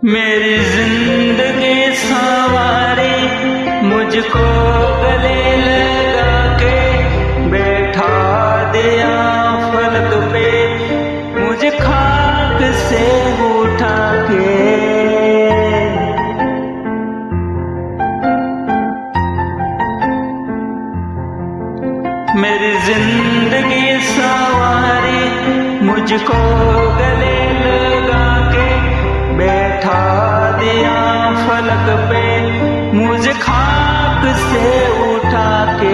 मेरी जिंदगी सवारी मुझको गले लगा के बैठा दिया फलक पे, मुझे खाक से उठा के। मेरी जिंदगी सवारी मुझको गले लगा के बैठा दिया फलक पे, मुझे खाक से उठा के।